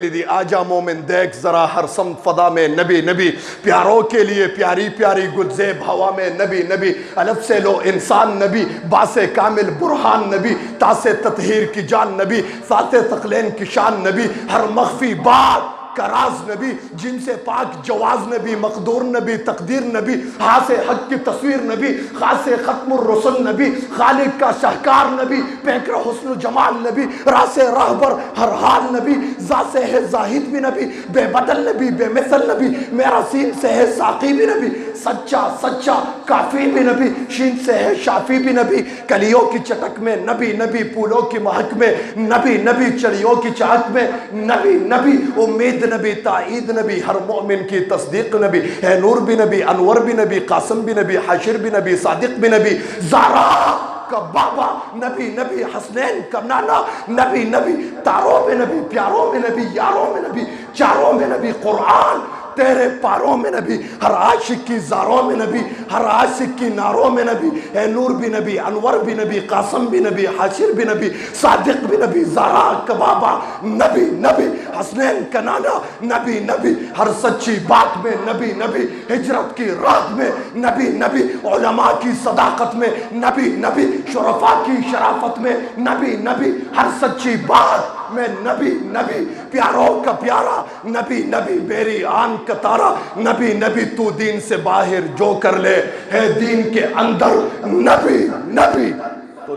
آجا مومن دیکھ ذرا ہر سمت فضا میں نبی نبی، پیاروں کے لیے پیاری پیاری گلزیب ہوا میں نبی نبی، الف سے لو انسان نبی، با سے کامل برہان نبی، تا سے تطہیر کی جان نبی، سا سے ثقلین کی شان نبی، ہر مخفی بات کا راز نبی، جن سے پاک جواز نبی، مقدور نبی، تقدیر نبی، ہاں سے حق کی تصویر نبی، خاص سے ختم الرسل نبی، خالق کا شاہکار نبی، پیکر حسن و جمال نبی، راہ سے راہبر ہر حال نبی، ذا سے ہے زاہد بھی نبی، بے بدل نبی، بے مثل نبی، میرا سین سے ہے ساقی بھی نبی، سچا سچا کافی بھی نبی، شین سے ہے شافی بھی نبی، کلیوں کی چٹک میں نبی نبی، پھولوں کی مہک میں نبی نبی، چڑیوں کی چہک میں نبی نبی، امید نبی، تائید نبی، ہر مومن کی تصدیق نبی، ہے نور بھی نبی، انور بھی نبی، قاسم بھی نبی، حاشر بھی نبی، صادق بھی نبی، زارا کا بابا نبی نبی، حسنین کا نانا نبی نبی، تاروں میں نبی، پیاروں میں نبی، یاروں میں نبی، چاروں میں نبی، قرآن تیرے پاروں میں نبی، ہر عاشق کی زاروں میں نبی، ہر عاشق کی ناروں میں نبی، اے نور بھی نبی، انور بھی نبی، قاسم بھی نبی، حاشر بھی نبی، صادق بھی نبی، زارا کا بابا نبی نبی، حسنین کا نانا نبی نبی، ہر سچی بات میں نبی نبی، ہجرت کی رات میں نبی نبی، علماء کی صداقت میں نبی نبی، شرفاء کی شرافت میں نبی نبی، ہر سچی بات میں نبی نبی، پیاروں کا پیارا نبی نبی، میری آن کا تارا نبی نبی، تو دین سے باہر جو کر لے ہے دین کے اندر نبی نبی۔ تو